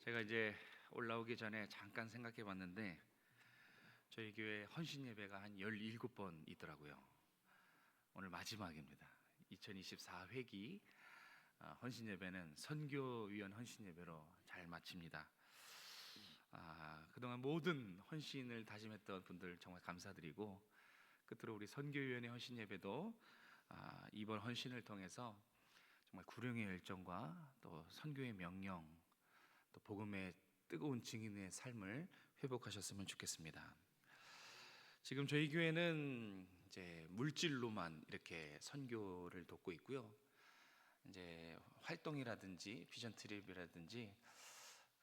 제가 이제 올라오기 전에 잠깐 생각해 봤는데 저희 교회 헌신 예배가 한 17번 있더라고요. 오늘 마지막입니다. 2024회기 헌신 예배는 선교위원 헌신 예배로 잘 마칩니다. 그동안 모든 헌신을 다짐했던 분들 정말 감사드리고, 끝으로 우리 선교위원회 헌신 예배도 이번 헌신을 통해서 정말 구령의 열정과 또 선교의 명령, 또 복음의 뜨거운 증인의 삶을 회복하셨으면 좋겠습니다. 지금 저희 교회는 이제 물질로만 이렇게 선교를 돕고 있고요. 이제 활동이라든지 비전 트립이라든지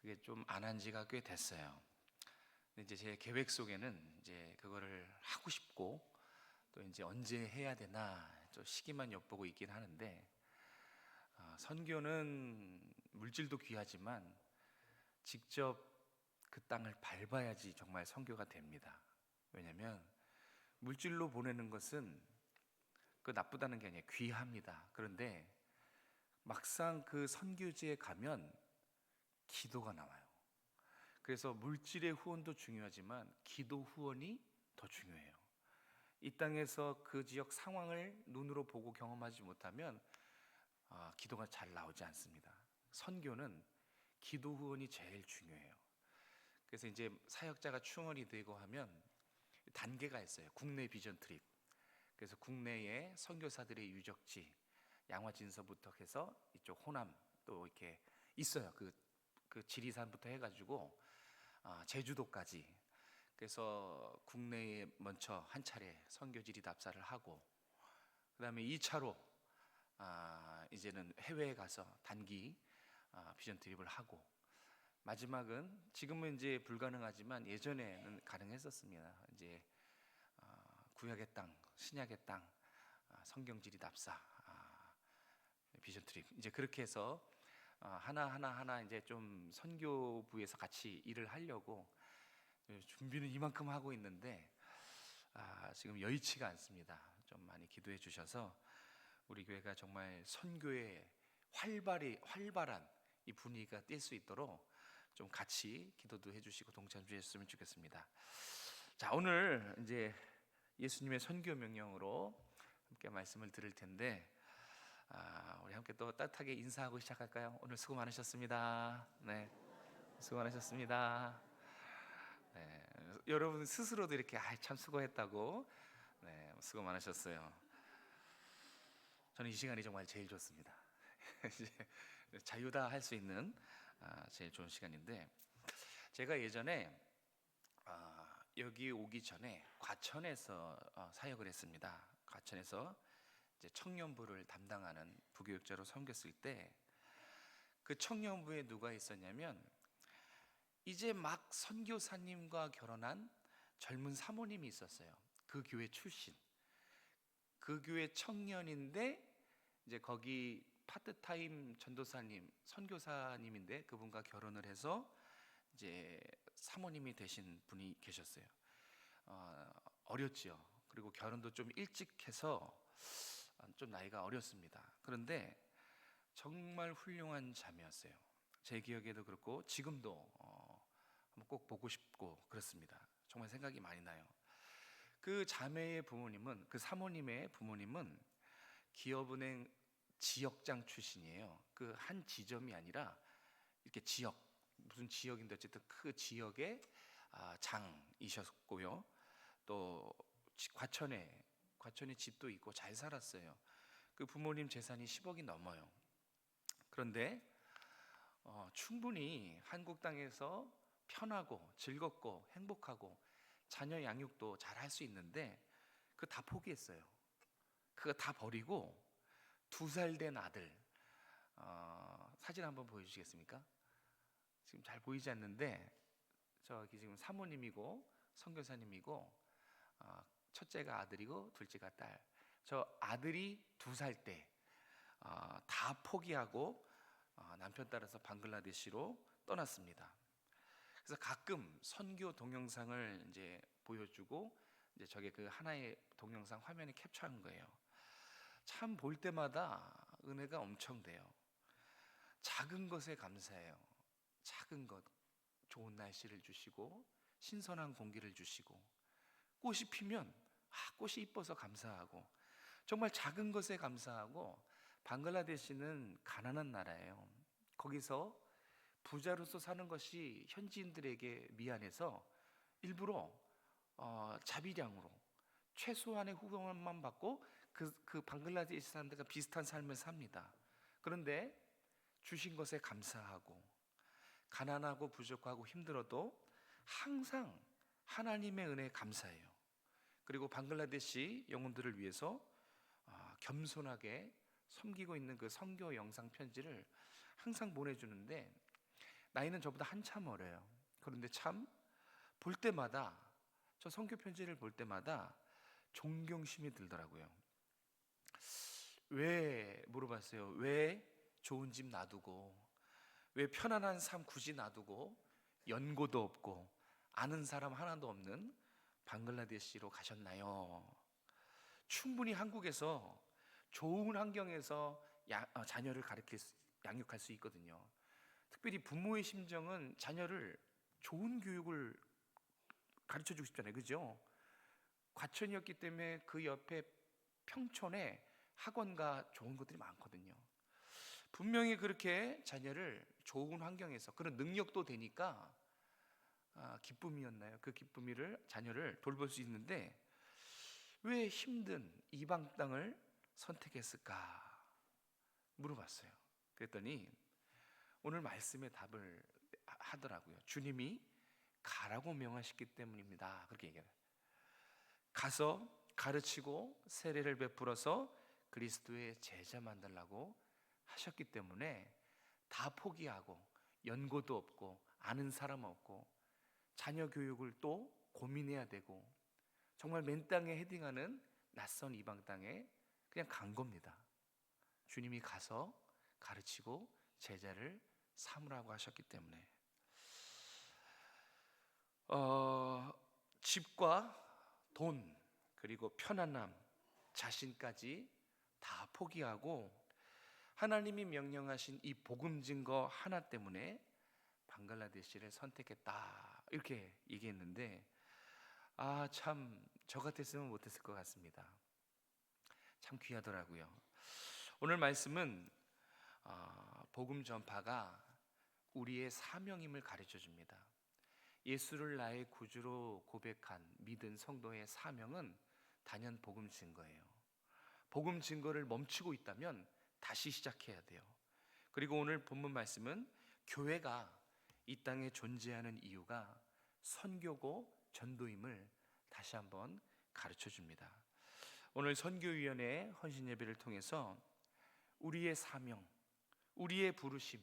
그게 좀 안 한 지가 꽤 됐어요. 근데 이제 제 계획 속에는 이제 그거를 하고 싶고, 또 이제 언제 해야 되나 좀 시기만 엿보고 있긴 하는데, 선교는 물질도 귀하지만 직접 그 땅을 밟아야지 정말 선교가 됩니다. 왜냐하면 물질로 보내는 것은 그 나쁘다는 게 아니에요. 귀합니다. 그런데 막상 그 선교지에 가면 기도가 나와요. 그래서 물질의 후원도 중요하지만 기도 후원이 더 중요해요. 이 땅에서 그 지역 상황을 눈으로 보고 경험하지 못하면 기도가 잘 나오지 않습니다. 선교는 기도 후원이 제일 중요해요. 그래서 이제 사역자가 충원이 되고 하면 단계가 있어요. 국내 비전 트립. 그래서 국내에 선교사들의 유적지, 양화진서부터 해서 이쪽 호남 또 이렇게 있어요. 그 지리산부터 해가지고 제주도까지. 그래서 국내에 먼저 한 차례 선교지리 답사를 하고, 그 다음에 2차로 이제는 해외에 가서 단기 비전 트립을 하고, 마지막은 지금은 이제 불가능하지만 예전에는 가능했었습니다. 이제 구약의 땅, 신약의 땅, 성경지리 답사, 비전 트립, 이제 그렇게 해서 하나 이제 좀 선교부에서 같이 일을 하려고 준비는 이만큼 하고 있는데 지금 여의치가 않습니다. 좀 많이 기도해 주셔서 우리 교회가 정말 선교에 활발한 이 분위기가 뛸 수 있도록 좀 같이 기도도 해주시고 동참해 주셨으면 좋겠습니다. 자, 오늘 이제 예수님의 선교 명령으로 함께 말씀을 들을 텐데, 우리 함께 또 따뜻하게 인사하고 시작할까요? 오늘 수고 많으셨습니다. 네, 수고 많으셨습니다. 네, 여러분 스스로도 이렇게 참 수고했다고, 네, 수고 많으셨어요. 저는 이 시간이 정말 제일 좋습니다. 이제 자유다 할 수 있는 제일 좋은 시간인데, 제가 예전에 여기 오기 전에 과천에서 사역을 했습니다. 과천에서 이제 청년부를 담당하는 부교육자로 섬겼을 때, 그 청년부에 누가 있었냐면 이제 막 선교사님과 결혼한 젊은 사모님이 있었어요. 그 교회 출신, 그 교회 청년인데 이제 거기 파트타임 전도사님, 선교사님인데 그분과 결혼을 해서 이제 사모님이 되신 분이 계셨어요. 어렸지요. 그리고 결혼도 좀 일찍 해서 좀 나이가 어렸습니다. 그런데 정말 훌륭한 자매였어요. 제 기억에도 그렇고 지금도 한번 꼭 보고 싶고 그렇습니다. 정말 생각이 많이 나요. 그 자매의 부모님은, 그 사모님의 부모님은 기업은행 지역장 출신이에요. 그 한 지점이 아니라 이렇게 지역, 무슨 지역인데 어쨌든 그 지역의 장이셨고요. 또 과천에 집도 있고 잘 살았어요. 그 부모님 재산이 10억이 넘어요. 그런데 충분히 한국 땅에서 편하고 즐겁고 행복하고 자녀 양육도 잘 할 수 있는데 그거 다 포기했어요. 그거 다 버리고 2살 된 아들, 사진 한번 보여주시겠습니까? 지금 잘 보이지 않는데 저기 지금 사모님이고 선교사님이고, 첫째가 아들이고 둘째가 딸. 저 아들이 2살 때 다 포기하고 남편 따라서 방글라데시로 떠났습니다. 그래서 가끔 선교 동영상을 이제 보여주고, 이제 저게 그 하나의 동영상 화면에 캡처한 거예요. 참 볼 때마다 은혜가 엄청 돼요. 작은 것에 감사해요. 작은 것, 좋은 날씨를 주시고 신선한 공기를 주시고 꽃이 피면 꽃이 이뻐서 감사하고 정말 작은 것에 감사하고. 방글라데시는 가난한 나라예요. 거기서 부자로서 사는 것이 현지인들에게 미안해서 일부러 자비량으로 최소한의 후원만 받고 그 방글라데시 사람들과 비슷한 삶을 삽니다. 그런데 주신 것에 감사하고 가난하고 부족하고 힘들어도 항상 하나님의 은혜에 감사해요. 그리고 방글라데시 영혼들을 위해서 겸손하게 섬기고 있는 그 선교 영상 편지를 항상 보내주는데, 나이는 저보다 한참 어려요. 그런데 참 볼 때마다, 저 선교 편지를 볼 때마다 존경심이 들더라고요. 왜 물어봤어요. 왜 좋은 집 놔두고, 왜 편안한 삶 굳이 놔두고 연고도 없고 아는 사람 하나도 없는 방글라데시로 가셨나요? 충분히 한국에서 좋은 환경에서 자녀를 양육할 수 있거든요. 특별히 부모의 심정은 자녀를 좋은 교육을 가르쳐 주고 싶잖아요. 그죠? 과천이었기 때문에 그 옆에 평촌에 학원과 좋은 것들이 많거든요. 분명히 그렇게 자녀를 좋은 환경에서, 그런 능력도 되니까 기쁨이었나요? 그 기쁨이를 자녀를 돌볼 수 있는데 왜 힘든 이방 땅을 선택했을까 물어봤어요. 그랬더니 오늘 말씀에 답을 하더라고요. 주님이 가라고 명하셨기 때문입니다. 그렇게 얘기해요. 가서 가르치고 세례를 베풀어서 그리스도의 제자 만들라고 하셨기 때문에 다 포기하고 연고도 없고 아는 사람 없고 자녀 교육을 또 고민해야 되고 정말 맨 땅에 헤딩하는 낯선 이방 땅에 그냥 간 겁니다. 주님이 가서 가르치고 제자를 삼으라고 하셨기 때문에. 집과 돈 그리고 편안함, 자신까지 다 포기하고 하나님이 명령하신 이 복음 증거 하나 때문에 방글라데시를 선택했다, 이렇게 얘기했는데 참 저 같았으면 못했을 것 같습니다. 참 귀하더라고요. 오늘 말씀은 복음 전파가 우리의 사명임을 가르쳐 줍니다. 예수를 나의 구주로 고백한 믿은 성도의 사명은 단연 복음 증거예요. 복음 증거를 멈추고 있다면 다시 시작해야 돼요. 그리고 오늘 본문 말씀은 교회가 이 땅에 존재하는 이유가 선교고 전도임을 다시 한번 가르쳐 줍니다. 오늘 선교위원회 헌신 예배를 통해서 우리의 사명, 우리의 부르심,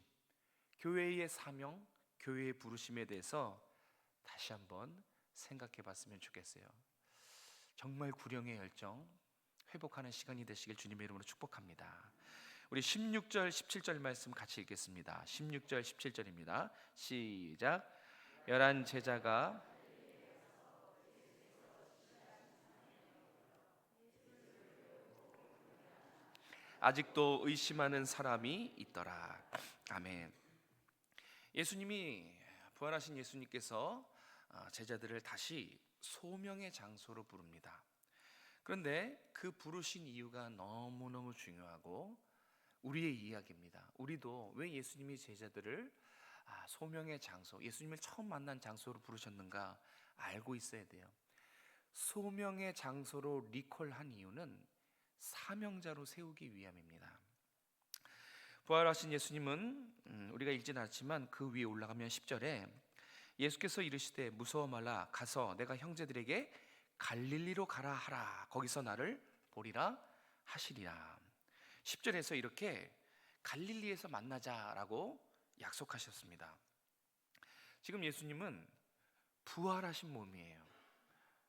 교회의 사명, 교회의 부르심에 대해서 다시 한번 생각해 봤으면 좋겠어요. 정말 구령의 열정 회복하는 시간이 되시길 주님의 이름으로 축복합니다. 우리 16절 17절 말씀 같이 읽겠습니다. 16절 17절입니다. 시작. 11 제자가 아직도 의심하는 사람이 있더라. 아멘. 예수님이, 부활하신 예수님께서 제자들을 다시 소명의 장소로 부릅니다. 그런데 그 부르신 이유가 너무너무 중요하고 우리의 이야기입니다. 우리도 왜 예수님이 제자들을 소명의 장소, 예수님을 처음 만난 장소로 부르셨는가 알고 있어야 돼요. 소명의 장소로 리콜한 이유는 사명자로 세우기 위함입니다. 부활하신 예수님은 우리가 읽진 않지만 그 위에 올라가면 10절에 예수께서 이르시되 무서워 말라, 가서 내가 형제들에게 갈릴리로 가라 하라, 거기서 나를 보리라 하시리라. 10절에서 이렇게 갈릴리에서 만나자라고 약속하셨습니다. 지금 예수님은 부활하신 몸이에요.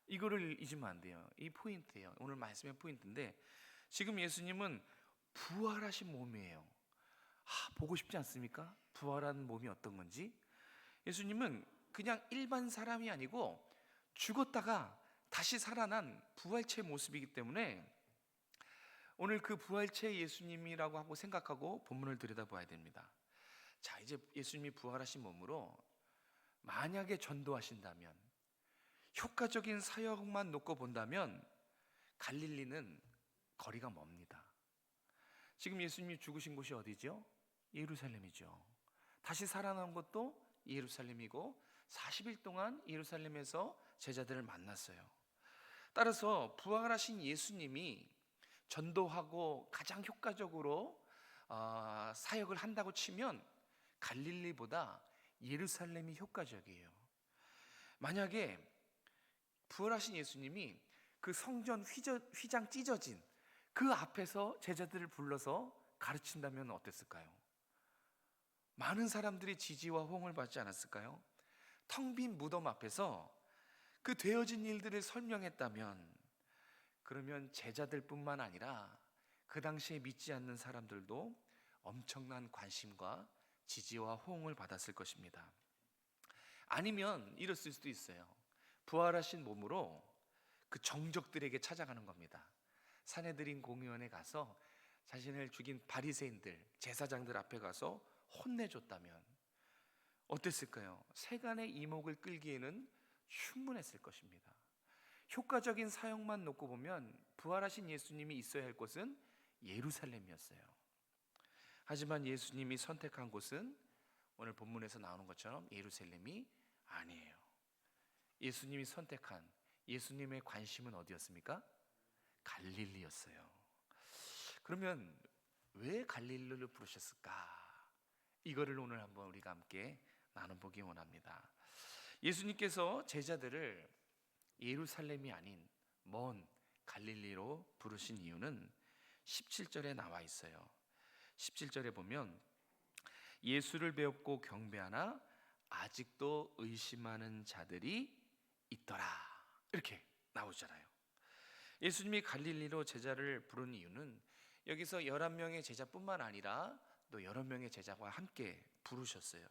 이거를 잊으면 안 돼요. 이 포인트예요. 오늘 말씀의 포인트인데 지금 예수님은 부활하신 몸이에요. 보고 싶지 않습니까? 부활한 몸이 어떤 건지. 예수님은 그냥 일반 사람이 아니고 죽었다가 다시 살아난 부활체 모습이기 때문에 오늘 그 부활체 예수님이라고 하고 생각하고 본문을 들여다봐야 됩니다. 자, 이제 예수님이 부활하신 몸으로 만약에 전도하신다면, 효과적인 사역만 놓고 본다면 갈릴리는 거리가 멉니다. 지금 예수님이 죽으신 곳이 어디죠? 예루살렘이죠. 다시 살아난 것도 예루살렘이고 40일 동안 예루살렘에서 제자들을 만났어요. 따라서 부활하신 예수님이 전도하고 가장 효과적으로 사역을 한다고 치면 갈릴리보다 예루살렘이 효과적이에요. 만약에 부활하신 예수님이 그 성전 휘장 찢어진 그 앞에서 제자들을 불러서 가르친다면 어땠을까요? 많은 사람들이 지지와 호응을 받지 않았을까요? 텅 빈 무덤 앞에서 그 되어진 일들을 설명했다면, 그러면 제자들뿐만 아니라 그 당시에 믿지 않는 사람들도 엄청난 관심과 지지와 호응을 받았을 것입니다. 아니면 이랬을 수도 있어요. 부활하신 몸으로 그 정적들에게 찾아가는 겁니다. 산헤드린 공의원에 가서 자신을 죽인 바리새인들, 제사장들 앞에 가서 혼내줬다면 어땠을까요? 세간의 이목을 끌기에는 충분했을 것입니다. 효과적인 사역만 놓고 보면 부활하신 예수님이 있어야 할 곳은 예루살렘이었어요. 하지만 예수님이 선택한 곳은 오늘 본문에서 나오는 것처럼 예루살렘이 아니에요. 예수님이 선택한, 예수님의 관심은 어디였습니까? 갈릴리였어요. 그러면 왜 갈릴리를 부르셨을까? 이거를 오늘 한번 우리가 함께 나눠보기 원합니다. 예수님께서 제자들을 예루살렘이 아닌 먼 갈릴리로 부르신 이유는 17절에 나와 있어요. 17절에 보면 예수를 배웠고 경배하나 아직도 의심하는 자들이 있더라, 이렇게 나오잖아요. 예수님이 갈릴리로 제자를 부른 이유는 여기서 11명의 제자뿐만 아니라 또 여러 명의 제자와 함께 부르셨어요.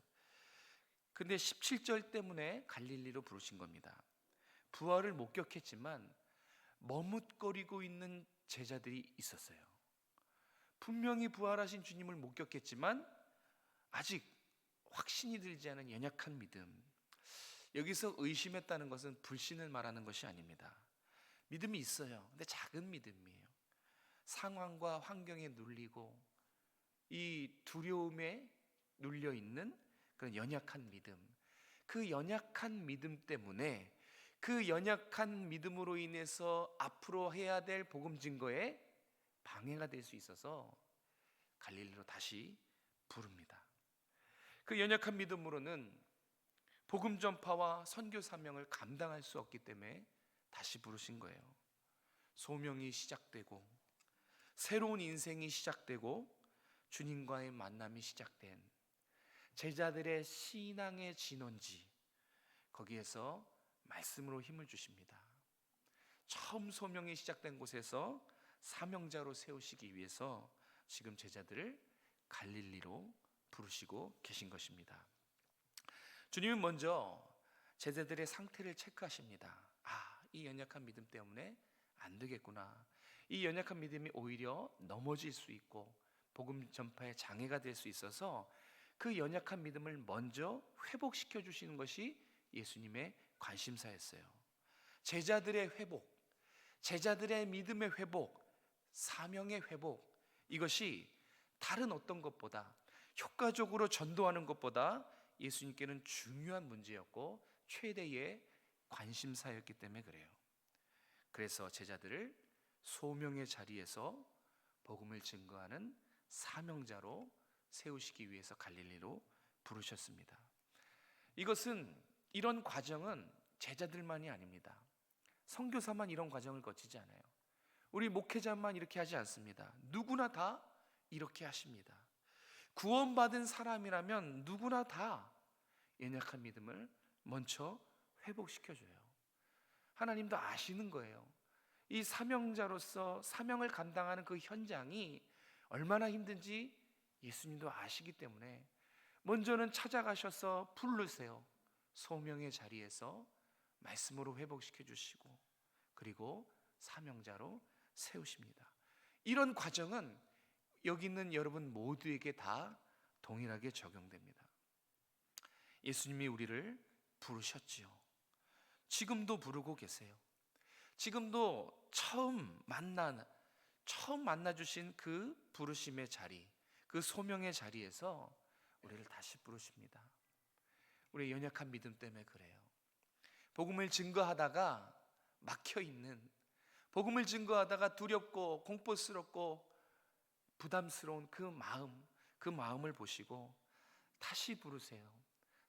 근데 17절 때문에 갈릴리로 부르신 겁니다. 부활을 목격했지만 머뭇거리고 있는 제자들이 있었어요. 분명히 부활하신 주님을 목격했지만 아직 확신이 들지 않은 연약한 믿음. 여기서 의심했다는 것은 불신을 말하는 것이 아닙니다. 믿음이 있어요. 근데 작은 믿음이에요. 상황과 환경에 눌리고 이 두려움에 눌려 있는 그런 연약한 믿음. 그 연약한 믿음 때문에, 그 연약한 믿음으로 인해서 앞으로 해야 될 복음 증거에 방해가 될 수 있어서 갈릴리로 다시 부릅니다. 그 연약한 믿음으로는 복음 전파와 선교 사명을 감당할 수 없기 때문에 다시 부르신 거예요. 소명이 시작되고 새로운 인생이 시작되고 주님과의 만남이 시작된 제자들의 신앙의 진원지, 거기에서 말씀으로 힘을 주십니다. 처음 소명이 시작된 곳에서 사명자로 세우시기 위해서 지금 제자들을 갈릴리로 부르시고 계신 것입니다. 주님은 먼저 제자들의 상태를 체크하십니다. 이 연약한 믿음 때문에 안 되겠구나. 이 연약한 믿음이 오히려 넘어질 수 있고 복음 전파에 장애가 될 수 있어서 그 연약한 믿음을 먼저 회복시켜 주시는 것이 예수님의 관심사였어요. 제자들의 회복, 제자들의 믿음의 회복, 사명의 회복, 이것이 다른 어떤 것보다, 효과적으로 전도하는 것보다 예수님께는 중요한 문제였고 최대의 관심사였기 때문에 그래요. 그래서 제자들을 소명의 자리에서 복음을 증거하는 사명자로 세우시기 위해서 갈릴리로 부르셨습니다. 이런 과정은 제자들만이 아닙니다. 선교사만 이런 과정을 거치지 않아요. 우리 목회자만 이렇게 하지 않습니다. 누구나 다 이렇게 하십니다. 구원받은 사람이라면 누구나 다 연약한 믿음을 먼저 회복시켜줘요. 하나님도 아시는 거예요. 이 사명자로서 사명을 감당하는 그 현장이 얼마나 힘든지 예수님도 아시기 때문에 먼저는 찾아가셔서 부르세요. 소명의 자리에서 말씀으로 회복시켜 주시고 그리고 사명자로 세우십니다. 이런 과정은 여기 있는 여러분 모두에게 다 동일하게 적용됩니다. 예수님이 우리를 부르셨지요. 지금도 부르고 계세요. 지금도 처음 만나 주신 그 부르심의 자리, 그 소명의 자리에서 우리를 다시 부르십니다. 우리의 연약한 믿음 때문에 그래요. 복음을 증거하다가 막혀 있는, 복음을 증거하다가 두렵고 공포스럽고 부담스러운 그 마음을 보시고 다시 부르세요.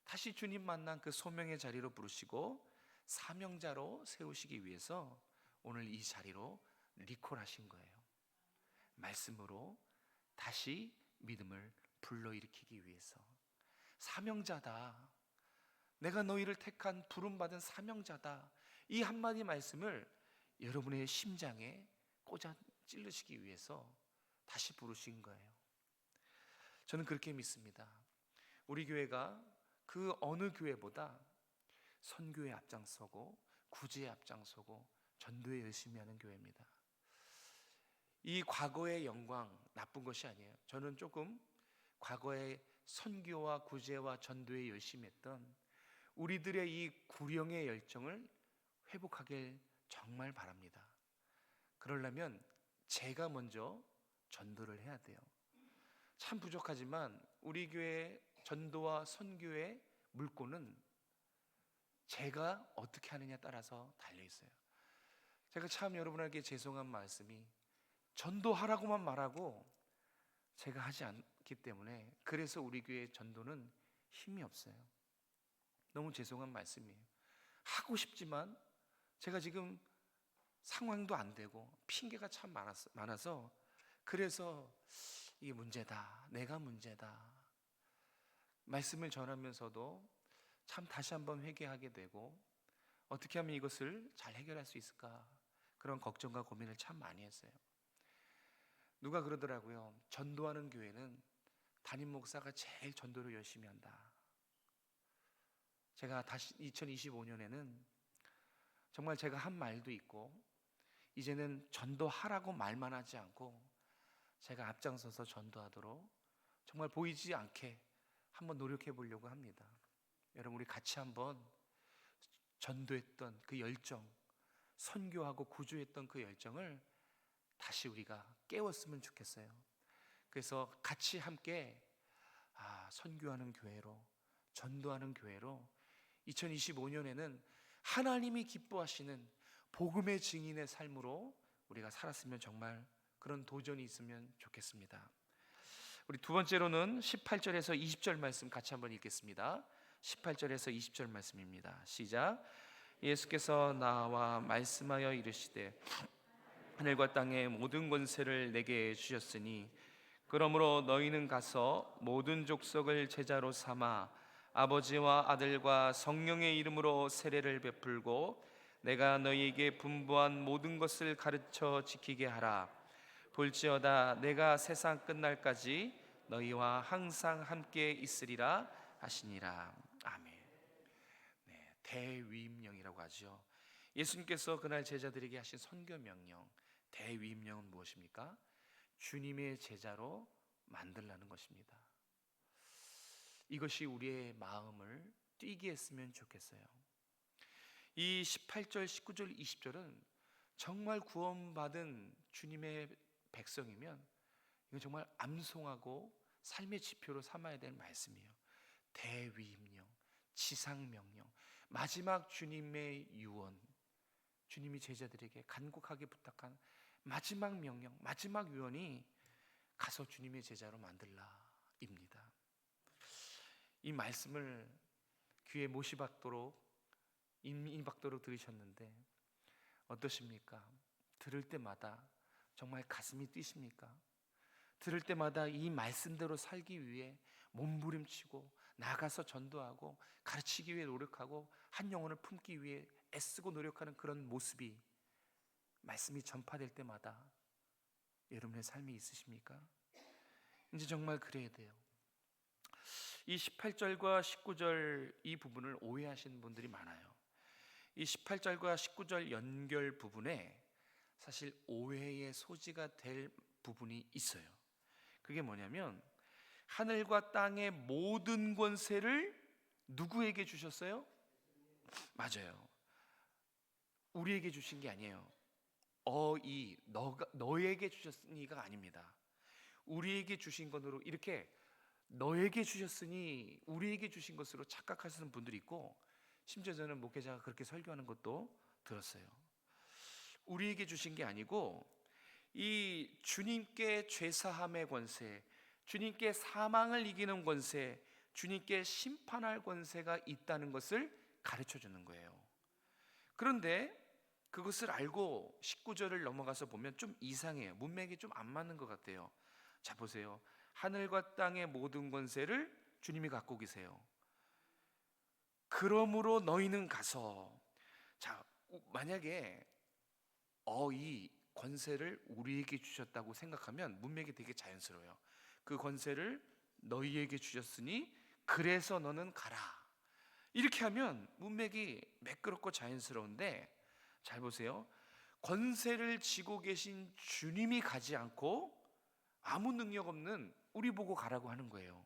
다시 주님 만난 그 소명의 자리로 부르시고 사명자로 세우시기 위해서 오늘 이 자리로 리콜하신 거예요. 말씀으로 다시 믿음을 불러일으키기 위해서. 사명자다, 내가 너희를 택한 부름받은 사명자다, 이 한마디 말씀을 여러분의 심장에 꽂아 찔르시기 위해서 다시 부르신 거예요. 저는 그렇게 믿습니다. 우리 교회가 그 어느 교회보다 선교에 앞장서고 구제에 앞장서고 전도에 열심히 하는 교회입니다. 이 과거의 영광 나쁜 것이 아니에요. 저는 조금 과거의 선교와 구제와 전도에 열심히 했던 우리들의 이 구령의 열정을 회복하길 정말 바랍니다. 그러려면 제가 먼저 전도를 해야 돼요. 참 부족하지만 우리 교회 전도와 선교의 물꼬는 제가 어떻게 하느냐에 따라서 달려있어요. 제가 참 여러분에게 죄송한 말씀이 전도하라고만 말하고 제가 하지 않기 때문에 그래서 우리 교회 전도는 힘이 없어요. 너무 죄송한 말씀이에요. 하고 싶지만 제가 지금 상황도 안 되고 핑계가 참 많아서 그래서 이게 문제다, 내가 문제다, 말씀을 전하면서도 참 다시 한번 회개하게 되고 어떻게 하면 이것을 잘 해결할 수 있을까, 그런 걱정과 고민을 참 많이 했어요. 누가 그러더라고요. 전도하는 교회는 담임 목사가 제일 전도를 열심히 한다. 제가 다시 2025년에는 정말 제가 한 말도 있고 이제는 전도하라고 말만 하지 않고 제가 앞장서서 전도하도록 정말 보이지 않게 한번 노력해 보려고 합니다. 여러분, 우리 같이 한번 전도했던 그 열정, 선교하고 구조했던 그 열정을 다시 우리가 깨웠으면 좋겠어요. 그래서 같이 함께 선교하는 교회로, 전도하는 교회로 2025년에는 하나님이 기뻐하시는 복음의 증인의 삶으로 우리가 살았으면 정말 그런 도전이 있으면 좋겠습니다. 우리 두 번째로는 18절에서 20절 말씀 같이 한번 읽겠습니다. 18절에서 20절 말씀입니다. 시작. 예수께서 나와 말씀하여 이르시되 하늘과 땅의 모든 권세를 내게 주셨으니 그러므로 너희는 가서 모든 족속을 제자로 삼아 아버지와 아들과 성령의 이름으로 세례를 베풀고 내가 너희에게 분부한 모든 것을 가르쳐 지키게 하라. 볼지어다 내가 세상 끝날까지 너희와 항상 함께 있으리라 하시니라. 아멘. 네, 대위임령이라고 하죠. 예수님께서 그날 제자들에게 하신 선교 명령, 대위임령은 무엇입니까? 주님의 제자로 만들라는 것입니다. 이것이 우리의 마음을 뛰게 했으면 좋겠어요. 이 18절, 19절, 20절은 정말 구원받은 주님의 백성이면 이건 정말 암송하고 삶의 지표로 삼아야 될 말씀이에요. 대위임령, 지상명령, 마지막 주님의 유언, 주님이 제자들에게 간곡하게 부탁한 마지막 명령, 마지막 유언이 가서 주님의 제자로 만들라입니다. 이 말씀을 귀에 못이 박도록 임이 박도록 들으셨는데 어떠십니까? 들을 때마다 정말 가슴이 뛰십니까? 들을 때마다 이 말씀대로 살기 위해 몸부림치고 나가서 전도하고 가르치기 위해 노력하고 한 영혼을 품기 위해 애쓰고 노력하는 그런 모습이 말씀이 전파될 때마다 여러분의 삶이 있으십니까? 이제 정말 그래야 돼요. 이 18절과 19절 이 부분을 오해하시는 분들이 많아요. 이 18절과 19절 연결 부분에 사실 오해의 소지가 될 부분이 있어요. 그게 뭐냐면 하늘과 땅의 모든 권세를 누구에게 주셨어요? 맞아요. 우리에게 주신 게 아니에요. 너에게 주셨으니가 아닙니다. 우리에게 주신 것으로, 이렇게 너에게 주셨으니 우리에게 주신 것으로 착각하시는 분들이 있고, 심지어 저는 목회자가 그렇게 설교하는 것도 들었어요. 우리에게 주신 게 아니고 이 주님께 죄사함의 권세, 주님께 사망을 이기는 권세, 주님께 심판할 권세가 있다는 것을 가르쳐 주는 거예요. 그런데 그것을 알고 19절을 넘어가서 보면 좀 이상해요. 문맥이 좀 안 맞는 것 같아요. 자, 보세요. 하늘과 땅의 모든 권세를 주님이 갖고 계세요. 그러므로 너희는 가서. 자, 만약에 이 권세를 우리에게 주셨다고 생각하면 문맥이 되게 자연스러워요. 그 권세를 너희에게 주셨으니 그래서 너는 가라. 이렇게 하면 문맥이 매끄럽고 자연스러운데, 잘 보세요. 권세를 쥐고 계신 주님이 가지 않고 아무 능력 없는 우리 보고 가라고 하는 거예요.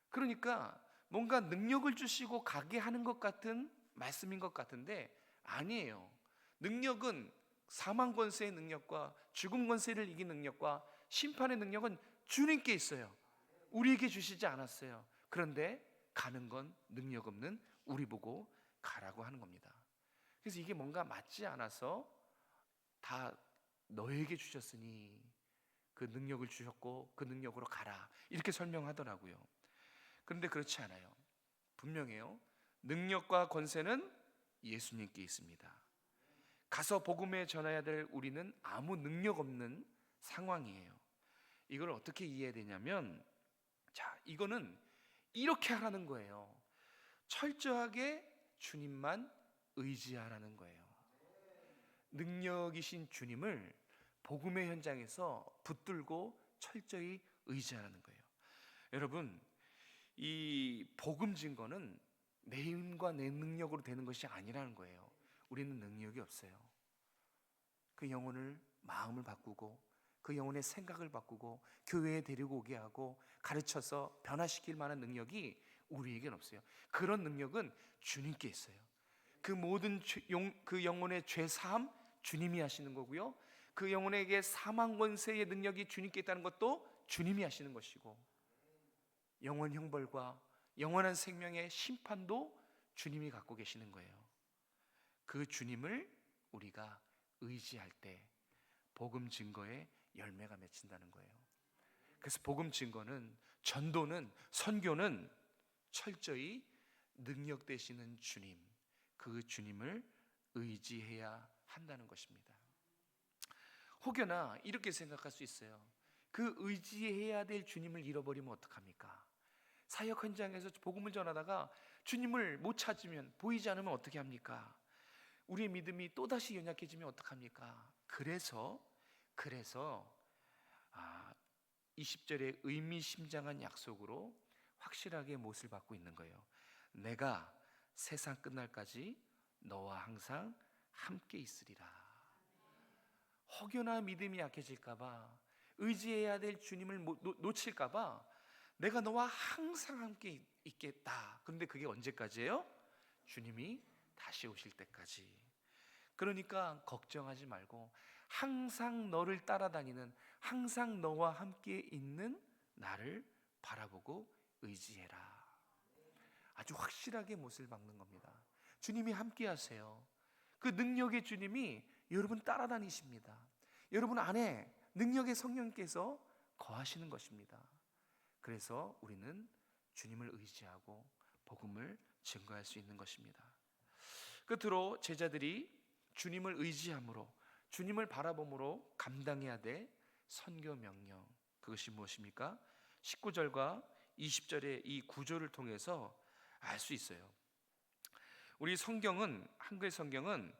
그러니까 뭔가 능력을 주시고 가게 하는 것 같은 말씀인 것 같은데 아니에요. 능력은 사망 권세의 능력과 죽음 권세를 이긴 능력과 심판의 능력은 주님께 있어요. 우리에게 주시지 않았어요. 그런데 가는 건 능력 없는 우리 보고 가라고 하는 겁니다. 그래서 이게 뭔가 맞지 않아서 다 너에게 주셨으니 그 능력을 주셨고 그 능력으로 가라, 이렇게 설명하더라고요. 그런데 그렇지 않아요. 분명해요. 능력과 권세는 예수님께 있습니다. 가서 복음에 전해야 될 우리는 아무 능력 없는 상황이에요. 이걸 어떻게 이해해야 되냐면, 자, 이거는 이렇게 하라는 거예요. 철저하게 주님만 의지하라는 거예요. 능력이신 주님을 복음의 현장에서 붙들고 철저히 의지하라는 거예요. 여러분, 이 복음 증거는 내 힘과 내 능력으로 되는 것이 아니라는 거예요. 우리는 능력이 없어요. 그 영혼을, 마음을 바꾸고 그 영혼의 생각을 바꾸고 교회에 데리고 오게 하고 가르쳐서 변화시킬 만한 능력이 우리에게는 없어요. 그런 능력은 주님께 있어요. 그 모든 그 영혼의 죄 사함 주님이 하시는 거고요. 그 영혼에게 사망 권세의 능력이 주님께 있다는 것도 주님이 하시는 것이고, 영원 형벌과 영원한 생명의 심판도 주님이 갖고 계시는 거예요. 그 주님을 우리가 의지할 때 복음 증거의 열매가 맺힌다는 거예요. 그래서 복음 증거는, 전도는, 선교는 철저히 능력 되시는 주님, 그 주님을 의지해야 한다는 것입니다. 혹여나 이렇게 생각할 수 있어요. 그 의지해야 될 주님을 잃어버리면 어떡합니까? 사역 현장에서 복음을 전하다가 주님을 못 찾으면, 보이지 않으면 어떻게 합니까? 우리의 믿음이 또다시 연약해지면 어떡합니까? 그래서 20절의 의미심장한 약속으로 확실하게 못을 받고 있는 거예요. 내가 세상 끝날까지 너와 항상 함께 있으리라. 혹여나 믿음이 약해질까봐, 의지해야 될 주님을 놓칠까봐 내가 너와 항상 함께 있겠다. 그런데 그게 언제까지예요? 주님이 다시 오실 때까지. 그러니까 걱정하지 말고 항상 너를 따라다니는, 항상 너와 함께 있는 나를 바라보고 의지해라. 아주 확실하게 못을 박는 겁니다. 주님이 함께 하세요. 그 능력의 주님이 여러분 따라다니십니다. 여러분 안에 능력의 성령께서 거하시는 것입니다. 그래서 우리는 주님을 의지하고 복음을 증거할 수 있는 것입니다. 끝으로 제자들이 주님을 의지함으로, 주님을 바라봄으로 감당해야 될 선교 명령, 그것이 무엇입니까? 19절과 20절의 이 구조를 통해서 알 수 있어요. 우리 성경은, 한글 성경은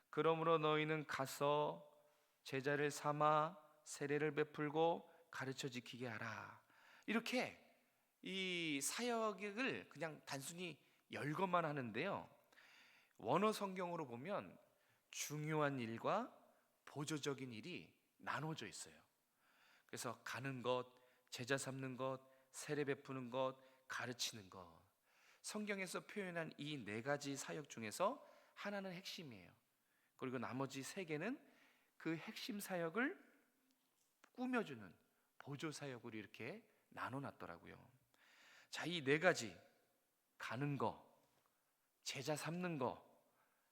그러므로 너희는 가서 제자를 삼아 세례를 베풀고 가르쳐 지키게 하라, 이렇게 이 사역을 그냥 단순히 열거만 하는데요, 원어 성경으로 보면 중요한 일과 보조적인 일이 나눠져 있어요. 그래서 가는 것, 제자 삼는 것, 세례 베푸는 것, 가르치는 것. 성경에서 표현한 이 네 가지 사역 중에서 하나는 핵심이에요. 그리고 나머지 세 개는 그 핵심 사역을 꾸며주는 보조 사역으로 이렇게 나눠놨더라고요. 자, 이 네 가지, 가는 거, 제자 삼는 거,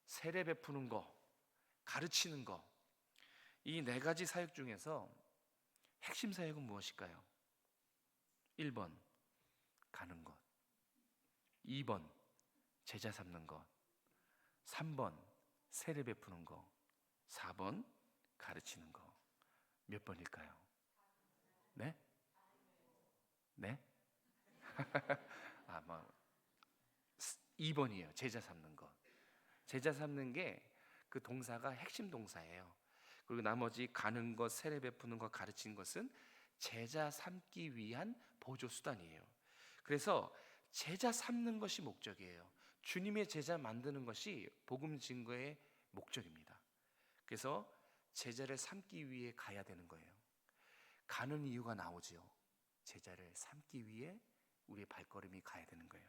세례 베푸는 거, 가르치는 거, 이 네 가지 사역 중에서 핵심 사역은 무엇일까요? 1번 가는 것, 2번 제자 삼는 것, 3번 세례 베푸는 거, 4번 가르치는 거. 몇 번일까요? 네? 네? 아마 2번이에요. 제자 삼는 것. 제자 삼는 게 그 동사가 핵심 동사예요. 그리고 나머지 가는 것, 세례 베푸는 것, 가르치는 것은 제자 삼기 위한 보조 수단이에요. 그래서 제자 삼는 것이 목적이에요. 주님의 제자 만드는 것이 복음 증거의 목적입니다. 그래서 제자를 삼기 위해 가야 되는 거예요. 가는 이유가 나오지요. 제자를 삼기 위해 우리의 발걸음이 가야 되는 거예요.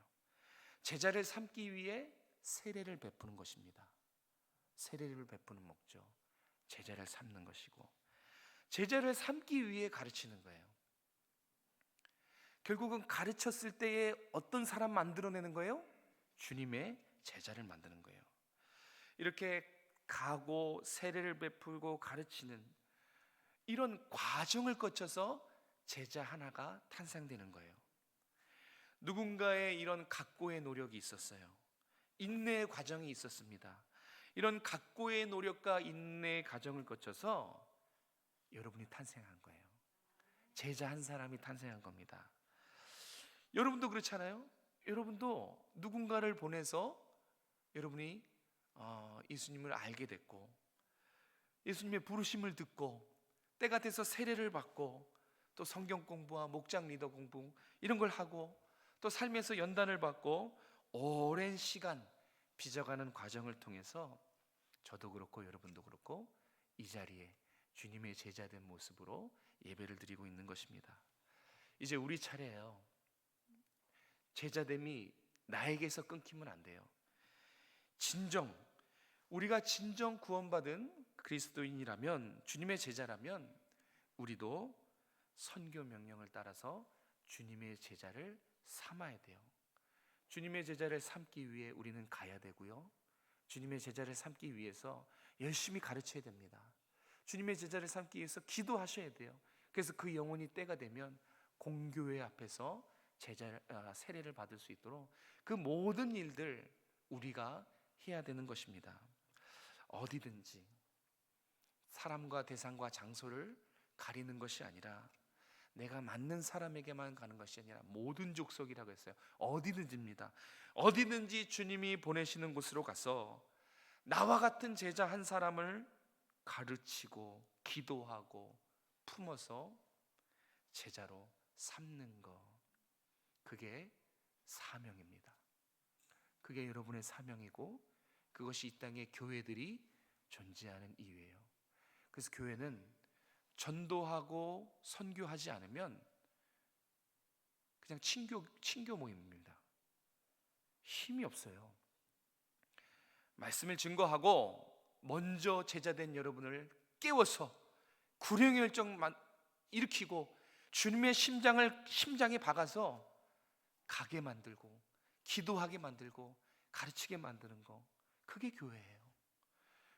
제자를 삼기 위해 세례를 베푸는 것입니다. 세례를 베푸는 목적, 제자를 삼는 것이고, 제자를 삼기 위해 가르치는 거예요. 결국은 가르쳤을 때에 어떤 사람 만들어내는 거예요? 주님의 제자를 만드는 거예요. 이렇게 가고 세례를 베풀고 가르치는 이런 과정을 거쳐서 제자 하나가 탄생되는 거예요. 누군가의 이런 각고의 노력이 있었어요. 인내의 과정이 있었습니다. 이런 각고의 노력과 인내의 과정을 거쳐서 여러분이 탄생한 거예요. 제자 한 사람이 탄생한 겁니다. 여러분도 그렇잖아요. 여러분도 누군가를 보내서 여러분이 예수님을 알게 됐고, 예수님의 부르심을 듣고 때가 돼서 세례를 받고, 또 성경 공부와 목장 리더 공부 이런 걸 하고, 또 삶에서 연단을 받고 오랜 시간 빚어가는 과정을 통해서 저도 그렇고 여러분도 그렇고 이 자리에 주님의 제자된 모습으로 예배를 드리고 있는 것입니다. 이제 우리 차례예요. 제자됨이 나에게서 끊기면 안 돼요. 우리가 진정 구원받은 그리스도인이라면, 주님의 제자라면 우리도 선교 명령을 따라서 주님의 제자를 삼아야 돼요. 주님의 제자를 삼기 위해 우리는 가야 되고요, 주님의 제자를 삼기 위해서 열심히 가르쳐야 됩니다. 주님의 제자를 삼기 위해서 기도하셔야 돼요. 그래서 그 영혼이 때가 되면 공교회 앞에서 세례를 받을 수 있도록 그 모든 일들 우리가 해야 되는 것입니다. 어디든지 사람과 대상과 장소를 가리는 것이 아니라, 내가 맞는 사람에게만 가는 것이 아니라 모든 족속이라고 했어요. 어디든지입니다. 어디든지 주님이 보내시는 곳으로 가서 나와 같은 제자 한 사람을 가르치고 기도하고 품어서 제자로 삼는 것, 그게 사명입니다. 그게 여러분의 사명이고, 그것이 이 땅의 교회들이 존재하는 이유예요. 그래서 교회는 전도하고 선교하지 않으면 그냥 친교 모임입니다. 힘이 없어요. 말씀을 증거하고 먼저 제자된 여러분을 깨워서 구령의 열정 일으키고 주님의 심장에 박아서 가게 만들고 기도하게 만들고 가르치게 만드는 거, 그게 교회예요.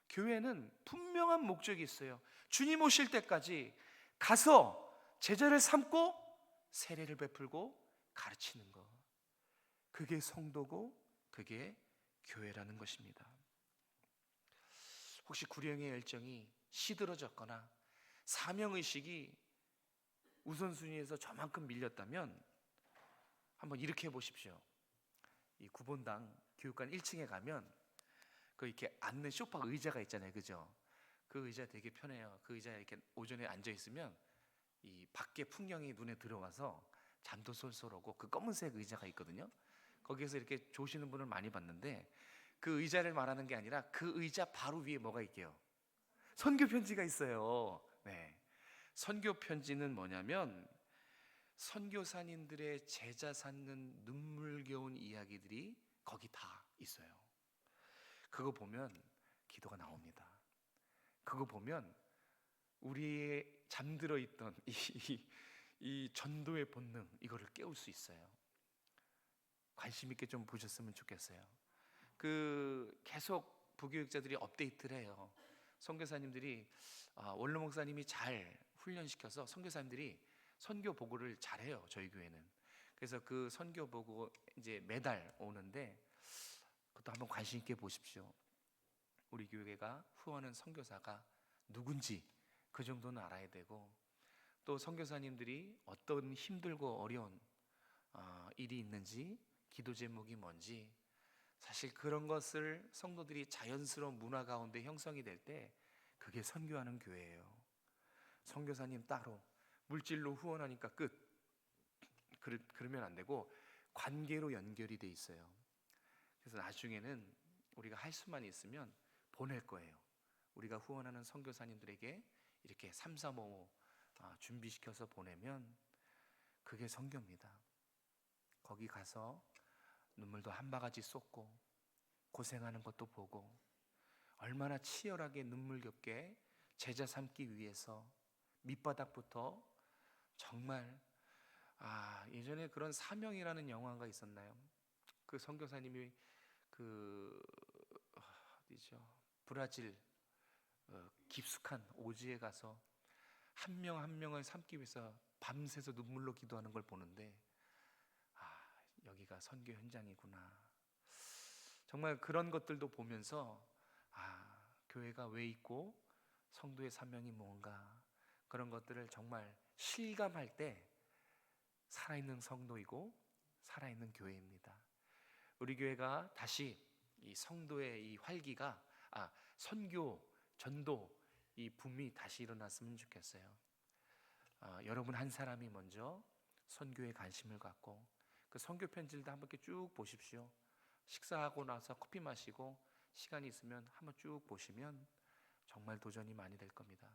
교회는 분명한 목적이 있어요. 주님 오실 때까지 가서 제자를 삼고 세례를 베풀고 가르치는 것, 그게 성도고 그게 교회라는 것입니다. 혹시 구령의 열정이 시들어졌거나 사명의식이 우선순위에서 저만큼 밀렸다면 한번 이렇게 해보십시오. 이 구본당 교육관 1층에 가면 그 이렇게 앉는 소파 의자가 있잖아요, 그죠? 그 의자 되게 편해요. 그 의자에 이렇게 오전에 앉아 있으면 이 밖에 풍경이 눈에 들어와서 잠도 솔솔 오고, 그 검은색 의자가 있거든요. 거기에서 이렇게 조시는 분을 많이 봤는데, 그 의자를 말하는 게 아니라 그 의자 바로 위에 뭐가 있게요? 선교 편지가 있어요. 네. 선교 편지는 뭐냐면 선교사님들의 제자 삼는 눈물겨운 이야기들이 거기 다 있어요. 그거 보면 기도가 나옵니다. 그거 보면 우리의 잠들어 있던 이 전도의 본능, 이거를 깨울 수 있어요. 관심 있게 좀 보셨으면 좋겠어요. 계속 부교육자들이 업데이트를 해요. 선교사님들이 원로 목사님이 잘 훈련시켜서 선교사님들이 선교 보고를 잘해요. 저희 교회는. 그래서 그 선교 보고 이제 매달 오는데, 그것도 한번 관심 있게 보십시오. 우리 교회가 후원하는 선교사가 누군지 그 정도는 알아야 되고, 또 선교사님들이 어떤 힘들고 어려운 일이 있는지, 기도 제목이 뭔지, 사실 그런 것을 성도들이 자연스러운 문화 가운데 형성이 될 때 그게 선교하는 교회예요. 선교사님 따로 물질로 후원하니까 끝, 그러면 안 되고 관계로 연결이 돼 있어요. 그래서 나중에는 우리가 할 수만 있으면 보낼 거예요. 우리가 후원하는 선교사님들에게 이렇게 3, 4, 5 준비시켜서 보내면 그게 선교입니다. 거기 가서 눈물도 한 바가지 쏟고 고생하는 것도 보고, 얼마나 치열하게 눈물겹게 제자 삼기 위해서 밑바닥부터 정말 예전에 그런 사명이라는 영화가 있었나요? 그 선교사님이 어디죠? 브라질 깊숙한 오지에 가서 한 명 한 명을 삼기 위해서 밤새서 눈물로 기도하는 걸 보는데, 여기가 선교 현장이구나. 정말 그런 것들도 보면서 교회가 왜 있고 성도의 사명이 뭔가, 그런 것들을 정말 실감할 때 살아있는 성도이고 살아있는 교회입니다. 우리 교회가 다시 이 성도의 이 활기가, 선교, 전도 이 붐이 다시 일어났으면 좋겠어요. 여러분 한 사람이 먼저 선교에 관심을 갖고, 그 선교 편지들도 한번 이렇게 쭉 보십시오. 식사하고 나서 커피 마시고 시간이 있으면 한번 쭉 보시면 정말 도전이 많이 될 겁니다.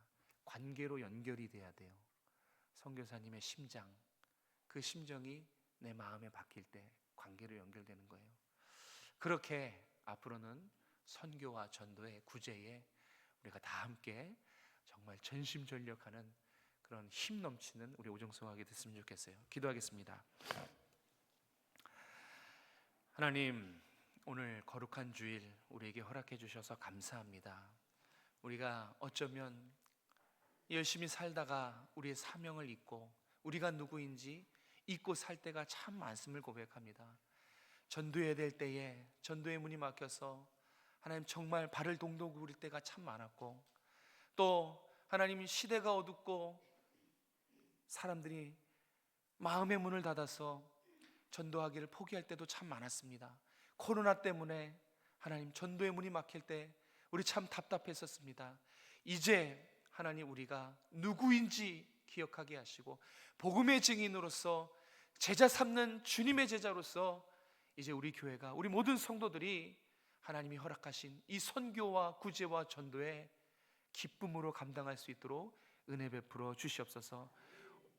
관계로 연결이 돼야 돼요. 선교사님의 심장, 그 심정이 내 마음에 박힐 때 관계로 연결되는 거예요. 그렇게 앞으로는 선교와 전도의 구제에 우리가 다 함께 정말 전심전력하는 그런 힘 넘치는 우리 오정성하게 됐으면 좋겠어요. 기도하겠습니다. 하나님, 오늘 거룩한 주일 우리에게 허락해 주셔서 감사합니다. 우리가 어쩌면 열심히 살다가 우리의 사명을 잊고 우리가 누구인지 잊고 살 때가 참 많음을 고백합니다. 전도해야 될 때에 전도의 문이 막혀서 하나님 정말 발을 동동 구를 때가 참 많았고, 또 하나님 시대가 어둡고 사람들이 마음의 문을 닫아서 전도하기를 포기할 때도 참 많았습니다. 코로나 때문에 하나님 전도의 문이 막힐 때 우리 참 답답했었습니다. 이제 하나님 우리가 누구인지 기억하게 하시고 복음의 증인으로서 제자 삼는 주님의 제자로서 이제 우리 교회가, 우리 모든 성도들이 하나님이 허락하신 이 선교와 구제와 전도의 기쁨으로 감당할 수 있도록 은혜 베풀어 주시옵소서.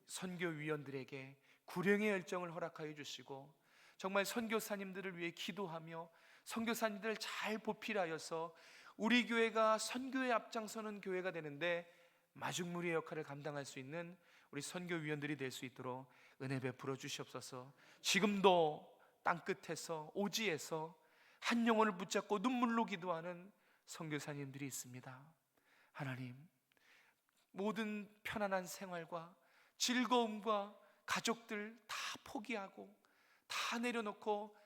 선교위원들에게 구령의 열정을 허락하여 주시고, 정말 선교사님들을 위해 기도하며 선교사님들을 잘 보필하여서 우리 교회가 선교에 앞장서는 교회가 되는데 마중물의 역할을 감당할 수 있는 우리 선교위원들이 될 수 있도록 은혜 베풀어 주시옵소서. 지금도 땅끝에서 오지에서 한 영혼을 붙잡고 눈물로 기도하는 선교사님들이 있습니다. 하나님, 모든 편안한 생활과 즐거움과 가족들 다 포기하고 다 내려놓고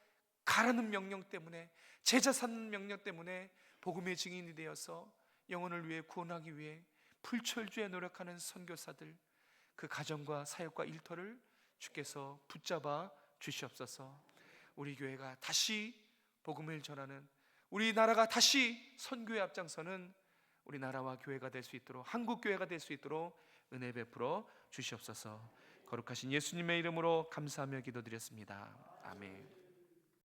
가라는 명령 때문에, 제자 삼는 명령 때문에 복음의 증인이 되어서 영혼을 위해 구원하기 위해 불철주에 노력하는 선교사들, 그 가정과 사역과 일터를 주께서 붙잡아 주시옵소서. 우리 교회가 다시 복음을 전하는, 우리나라가 다시 선교의 앞장서는 우리나라와 교회가 될 수 있도록, 한국 교회가 될 수 있도록 은혜 베풀어 주시옵소서. 거룩하신 예수님의 이름으로 감사하며 기도드렸습니다. 아멘.